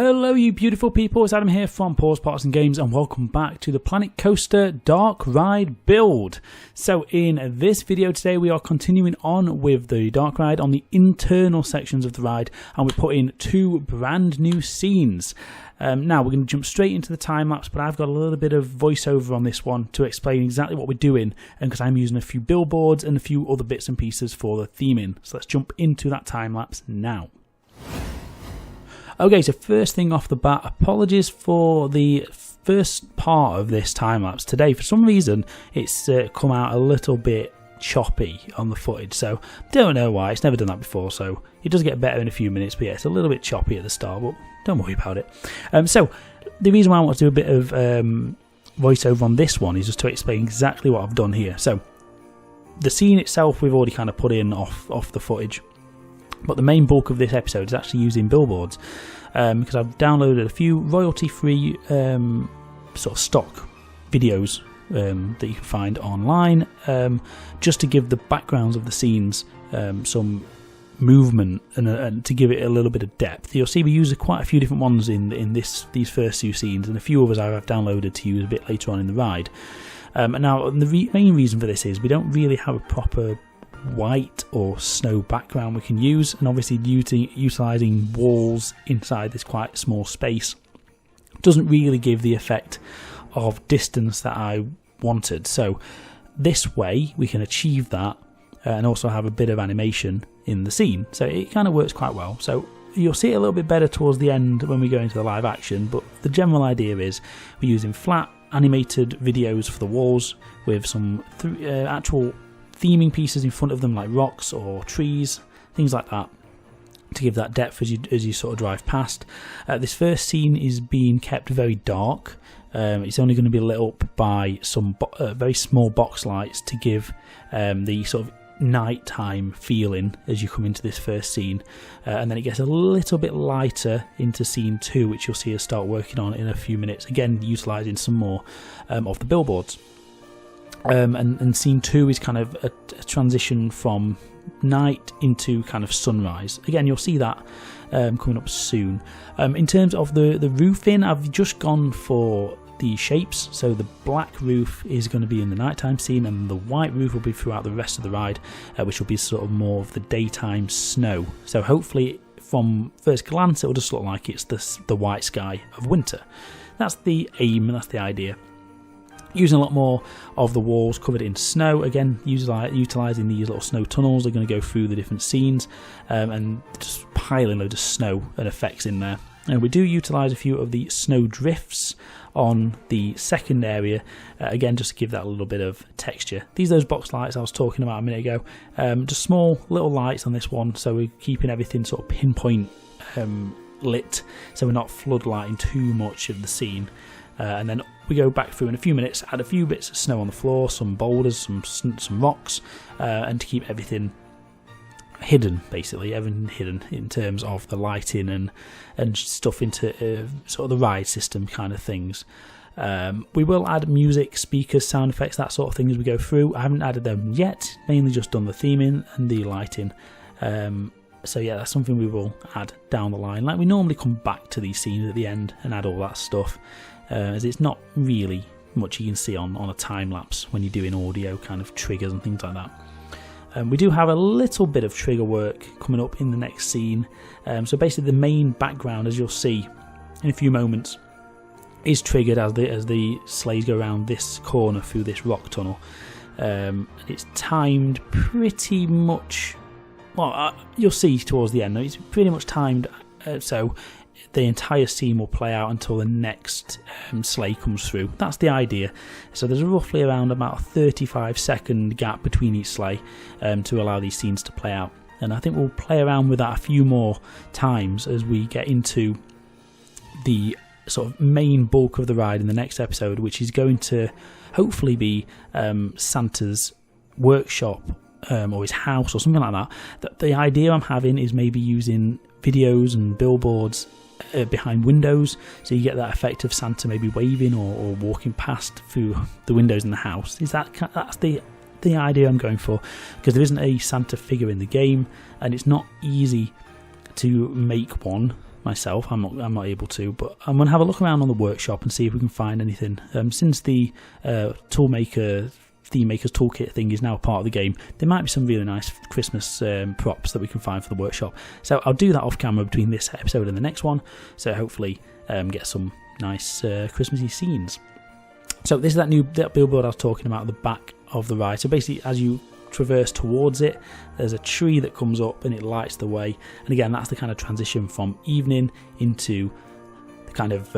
Hello you beautiful people, it's Adam here from Pause Parts and Games and welcome back to the Planet Coaster Dark Ride build. So in this video today we are continuing on with the Dark Ride on the internal sections of the ride, and we put in two brand new scenes. Now we're going to jump straight into the time lapse, but I've got a little bit of voiceover on this one to explain exactly what we're doing, and because I'm using a few billboards and a few other bits and pieces for the theming. So let's jump into that time lapse now. Okay, so first thing off the bat, apologies for the first part of this time-lapse today. For some reason, it's come out a little bit choppy on the footage, so don't know why. It's never done that before, so it does get better in a few minutes, but yeah, it's a little bit choppy at the start, but don't worry about it. So the reason why I want to do a bit of voiceover on this one is just to explain exactly what I've done here. So the scene itself we've already kind of put in off the footage, but the main bulk of this episode is actually using billboards, because I've downloaded a few royalty-free sort of stock videos that you can find online, just to give the backgrounds of the scenes some movement and to give it a little bit of depth. You'll see we use quite a few different ones in these first few scenes, and a few others I've downloaded to use a bit later on in the ride. And now the main reason for this is we don't really have a proper white or snow background we can use, and obviously utilising walls inside this quite small space doesn't really give the effect of distance that I wanted. So this way we can achieve that and also have a bit of animation in the scene, so it kind of works quite well. So you'll see it a little bit better towards the end when we go into the live action, but the general idea is we're using flat animated videos for the walls with some actual theming pieces in front of them, like rocks or trees, things like that, to give that depth as you sort of drive past. This first scene is being kept very dark. It's only going to be lit up by some very small box lights to give the sort of nighttime feeling as you come into this first scene, and then it gets a little bit lighter into scene 2, which you'll see us start working on in a few minutes, again utilising some more of the billboards. And scene 2 is kind of a transition from night into kind of sunrise. Again, you'll see that coming up soon. In terms of the roofing, I've just gone for the shapes. So the black roof is going to be in the nighttime scene, and the white roof will be throughout the rest of the ride, which will be sort of more of the daytime snow. So hopefully from first glance it will just look like it's the white sky of winter. That's the aim, and that's the idea. Using a lot more of the walls covered in snow, again utilising these little snow tunnels. They're going to go through the different scenes, and just piling loads of snow and effects in there. And we do utilise a few of the snow drifts on the second area, again just to give that a little bit of texture. These are those box lights I was talking about a minute ago, just small little lights on this one, so we're keeping everything sort of pinpoint lit, so we're not floodlighting too much of the scene. And then we go back through in a few minutes, add a few bits of snow on the floor, some boulders, some rocks, and to keep everything hidden, basically, everything hidden in terms of the lighting and stuff into sort of the ride system kind of things. We will add music, speakers, sound effects, that sort of thing as we go through. I haven't added them yet, mainly just done the theming and the lighting. So yeah, that's something we will add down the line. Like we normally come back to these scenes at the end and add all that stuff. As it's not really much you can see on a time-lapse when you're doing audio kind of triggers and things like that. We do have a little bit of trigger work coming up in the next scene. So basically the main background, as you'll see in a few moments, is triggered as the sleighs go around this corner through this rock tunnel. It's timed pretty much, well, you'll see towards the end, it's pretty much timed so the entire scene will play out until the next sleigh comes through. That's the idea. So there's roughly around about a 35-second gap between each sleigh to allow these scenes to play out. And I think we'll play around with that a few more times as we get into the sort of main bulk of the ride in the next episode, which is going to hopefully be Santa's workshop or his house or something like that. The idea I'm having is maybe using videos and billboards behind windows, so you get that effect of Santa maybe waving or walking past through the windows in the house. That's the idea I'm going for, because there isn't a Santa figure in the game, and it's not easy to make one myself. I'm not able to, but I'm going to have a look around on the workshop and see if we can find anything. Since the Toolmaker Theme Maker's Toolkit thing is now part of the game, there might be some really nice Christmas props that we can find for the workshop. So I'll do that off camera between this episode and the next one, so hopefully get some nice Christmassy scenes. So this is that billboard I was talking about at the back of the ride. So basically, as you traverse towards it, there's a tree that comes up and it lights the way, and again, that's the kind of transition from evening into the kind of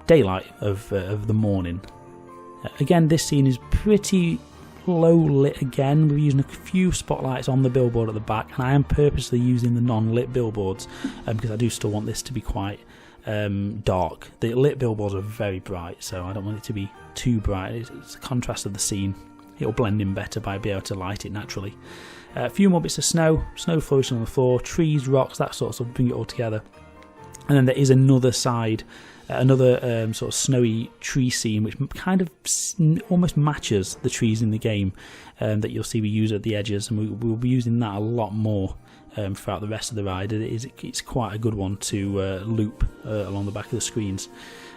daylight of the morning. Again, this scene is pretty low lit again. We're using a few spotlights on the billboard at the back, and I am purposely using the non-lit billboards because I do still want this to be quite dark. The lit billboards are very bright, so I don't want it to be too bright. It's the contrast of the scene. It'll blend in better by being able to light it naturally. A few more bits of snow flourishing on the floor, trees, rocks, that sort of stuff, bring it all together. And then there is another side, another sort of snowy tree scene, which kind of almost matches the trees in the game that you'll see we use at the edges, and we'll be using that a lot more throughout the rest of the ride. It's quite a good one to loop along the back of the screens.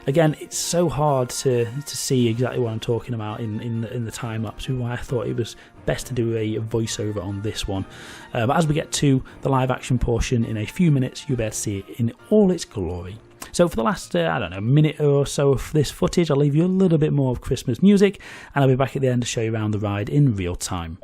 Again, it's so hard to see exactly what I'm talking about in the time lapse, which is why I thought it was best to do a voiceover on this one. But as we get to the live action portion in a few minutes, you'll be able to see it in all its glory. So for the last, minute or so of this footage, I'll leave you a little bit more of Christmas music, and I'll be back at the end to show you around the ride in real time.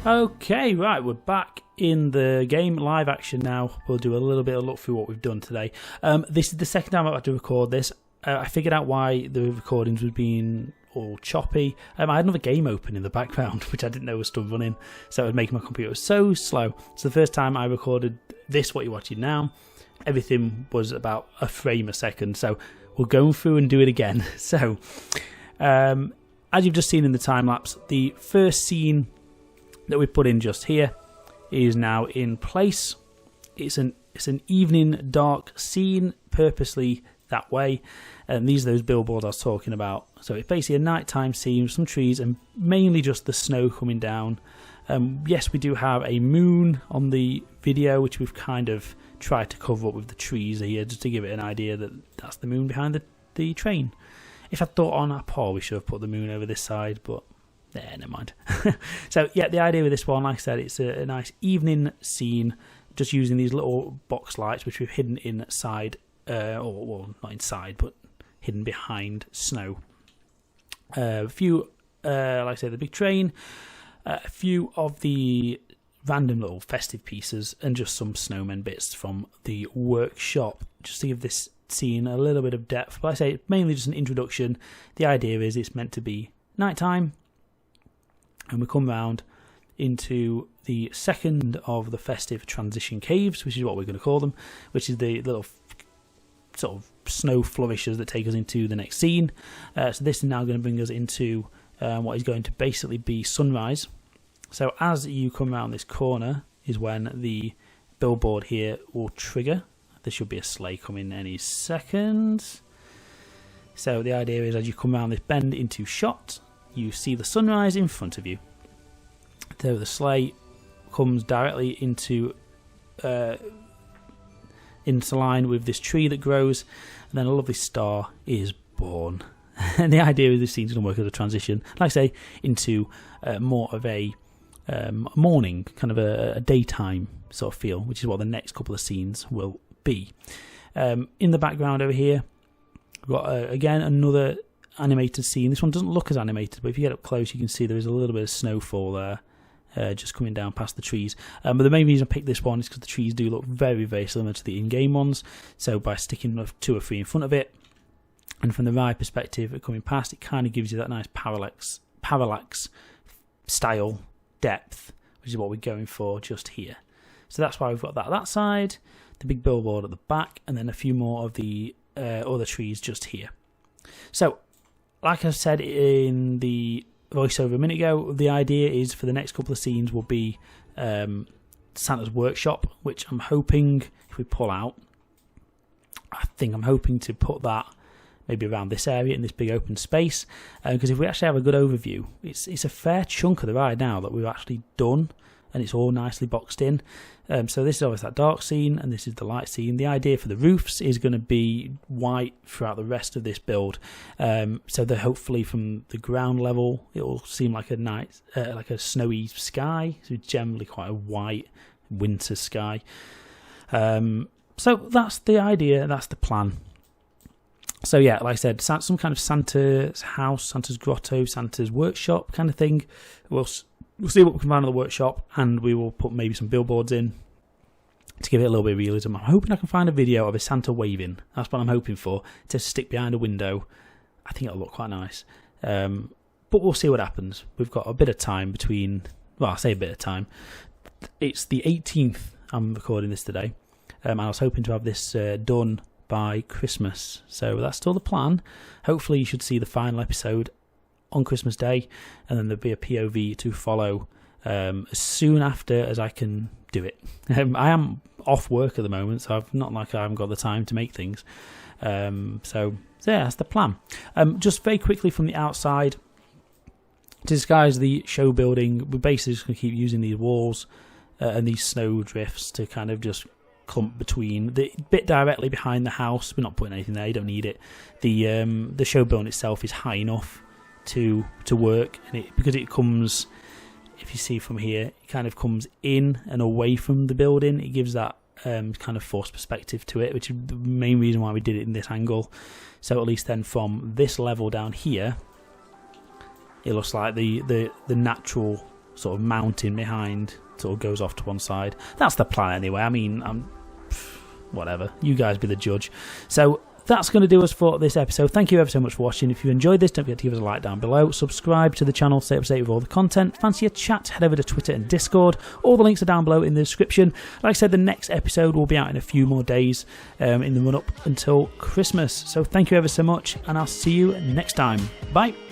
Okay, right, we're back in the game, live action now. We'll do a little bit of look through what we've done today. This is the second time I've had to record this. I figured out why the recordings were being all choppy. I had another game open in the background, which I didn't know was still running, so it was making my computer so slow. So the first time I recorded this, what you're watching now, everything was about a frame a second. So we'll go through and do it again. So, as you've just seen in the time-lapse, the first scene that we put in just here is now in place. It's an evening dark scene, purposely that way, and these are those billboards I was talking about. So it's basically a nighttime scene with some trees and mainly just the snow coming down. Yes, we do have a moon on the video, which we've kind of tried to cover up with the trees here, just to give it an idea that that's the moon behind the train. If I thought on I probably should have put the moon over this side, but yeah, never mind. So yeah, the idea with this one, like I said, it's a nice evening scene, just using these little box lights which we've hidden inside, well, not inside, but hidden behind snow. A few, like I said, the big train, a few of the random little festive pieces, and just some snowmen bits from the workshop, just to give this scene a little bit of depth. But I say it's mainly just an introduction. The idea is it's meant to be nighttime, and we come round into the second of the festive transition caves, which is what we're going to call them, which is the little sort of snow flourishes that take us into the next scene. So this is now going to bring us into what is going to basically be sunrise. So as you come around this corner is when the billboard here will trigger. There should be a sleigh coming any second. So the idea is as you come around this bend into shot, you see the sunrise in front of you. So the sleigh comes directly into line with this tree that grows, and then a lovely star is born. And the idea of this scene is going to work as a transition, like I say, into more of a morning, kind of a daytime sort of feel, which is what the next couple of scenes will be. In the background over here, we've got again another animated scene. This one doesn't look as animated, but if you get up close you can see there is a little bit of snowfall there, just coming down past the trees. But the main reason I picked this one is because the trees do look very, very similar to the in-game ones. So by sticking 2 or 3 in front of it, and from the right perspective coming past, it kind of gives you that nice parallax style depth, which is what we're going for just here. So that's why we've got that side, the big billboard at the back, and then a few more of the other trees just here. So, like I said in the voiceover a minute ago, the idea is for the next couple of scenes will be Santa's workshop, which I'm hoping, if we pull out, I'm hoping to put that maybe around this area in this big open space, because if we actually have a good overview, it's a fair chunk of the ride now that we've actually done, and it's all nicely boxed in. So this is always that dark scene, and this is the light scene. The idea for the roofs is going to be white throughout the rest of this build, so that hopefully from the ground level it will seem like a nice, like a snowy sky. So it's generally quite a white winter sky. So that's the idea. That's the plan. So yeah, like I said, some kind of Santa's house, Santa's grotto, Santa's workshop kind of thing. We'll see what we can find in the workshop, and we will put maybe some billboards in to give it a little bit of realism. I'm hoping I can find a video of a Santa waving. That's what I'm hoping for, to stick behind a window. I think it'll look quite nice. But we'll see what happens. We've got a bit of time between, well, I say a bit of time. It's the 18th I'm recording this today. I was hoping to have this done by Christmas. So that's still the plan. Hopefully you should see the final episode on Christmas Day, and then there'll be a POV to follow as soon after as I can do it. I am off work at the moment, so I've not like I haven't got the time to make things. So yeah, that's the plan. Just very quickly from the outside, to disguise the show building, we're basically just going to keep using these walls and these snow drifts to kind of just clump between the bit directly behind the house. We're not putting anything there, you don't need it. The show building itself is high enough to work, and because it comes, if you see from here, it kind of comes in and away from the building. It gives that kind of forced perspective to it, which is the main reason why we did it in this angle. So at least then from this level down here, it looks like the natural sort of mountain behind sort of goes off to one side. That's the plan anyway. I mean, whatever, you guys be the judge. So that's going to do us for this episode. Thank you ever so much for watching. If you enjoyed this, don't forget to give us a like down below. Subscribe to the channel, stay up to date with all the content. Fancy a chat, head over to Twitter and Discord. All the links are down below in the description. Like I said, the next episode will be out in a few more days in the run-up until Christmas. So thank you ever so much, and I'll see you next time. Bye.